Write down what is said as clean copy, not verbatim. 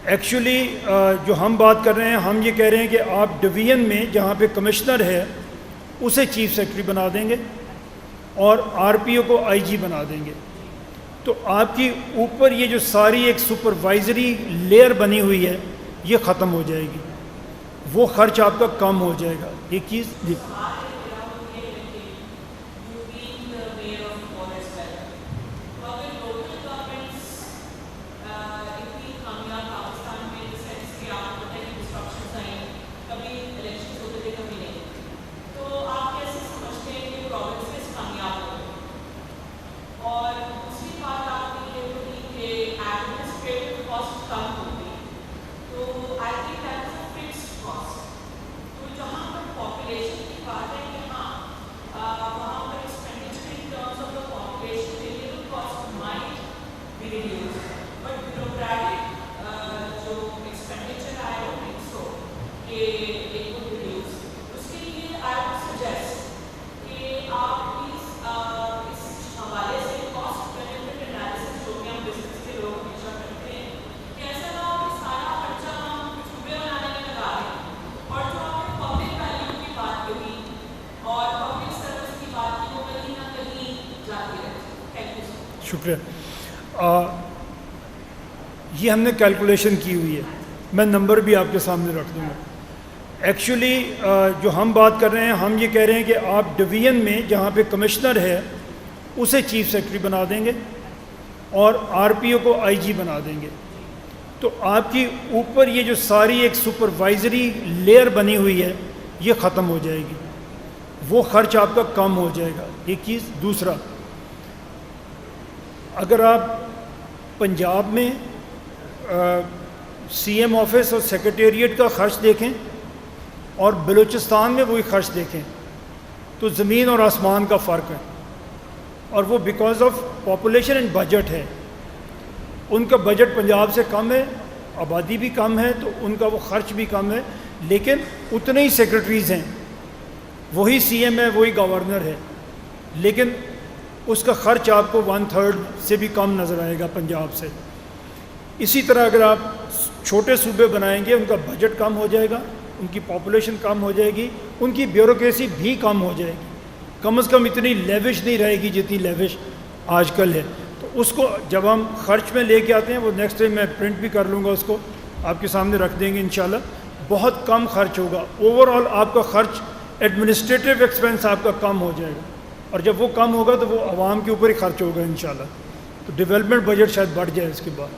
Actually جو ہم بات کر رہے ہیں، ہم یہ کہہ رہے ہیں کہ آپ ڈویژن میں جہاں پہ کمشنر ہے اسے چیف سیکرٹری بنا دیں گے اور آر پی او کو آئی جی بنا دیں گے، تو آپ کی اوپر یہ جو ساری ایک سپروائزری لیئر بنی ہوئی ہے یہ ختم ہو جائے گی، وہ خرچ آپ کا کم ہو جائے گا۔ یہ چیز جی شکریہ۔ یہ ہم نے کیلکولیشن کی ہوئی ہے، میں نمبر بھی آپ کے سامنے رکھ دوں گا۔ ایکچولی جو ہم بات کر رہے ہیں، ہم یہ کہہ رہے ہیں کہ آپ ڈویژن میں جہاں پہ کمشنر ہے اسے چیف سیکرٹری بنا دیں گے اور آر پی او کو آئی جی بنا دیں گے، تو آپ کی اوپر یہ جو ساری ایک سپروائزری لیئر بنی ہوئی ہے یہ ختم ہو جائے گی، وہ خرچ آپ کا کم ہو جائے گا۔ ایک چیز۔ دوسرا، اگر آپ پنجاب میں سی ایم آفس اور سیکریٹریٹ کا خرچ دیکھیں اور بلوچستان میں وہی خرچ دیکھیں تو زمین اور آسمان کا فرق ہے، اور وہ because of population and budget ہے۔ ان کا بجٹ پنجاب سے کم ہے، آبادی بھی کم ہے، تو ان کا وہ خرچ بھی کم ہے، لیکن اتنے ہی سیکریٹریز ہیں، وہی سی ایم ہے، وہی گورنر ہے، لیکن اس کا خرچ آپ کو 1/3 سے بھی کم نظر آئے گا پنجاب سے۔ اسی طرح اگر آپ چھوٹے صوبے بنائیں گے، ان کا بجٹ کم ہو جائے گا، ان کی پاپولیشن کم ہو جائے گی، ان کی بیوروکریسی بھی کم ہو جائے گی، کم از کم اتنی لیوش نہیں رہے گی جتنی لیوش آج کل ہے۔ تو اس کو جب ہم خرچ میں لے کے آتے ہیں، وہ نیکسٹ ٹائم میں پرنٹ بھی کر لوں گا، اس کو آپ کے سامنے رکھ دیں گے انشاءاللہ۔ بہت کم خرچ ہوگا، اوور آل آپ کا خرچ ایڈمنسٹریٹو ایکسپینس آپ کا کم ہو جائے گا، اور جب وہ کم ہوگا تو وہ عوام کے اوپر ہی خرچ ہوگا انشاءاللہ، تو ڈیولپمنٹ بجٹ شاید بڑھ جائے اس کے بعد۔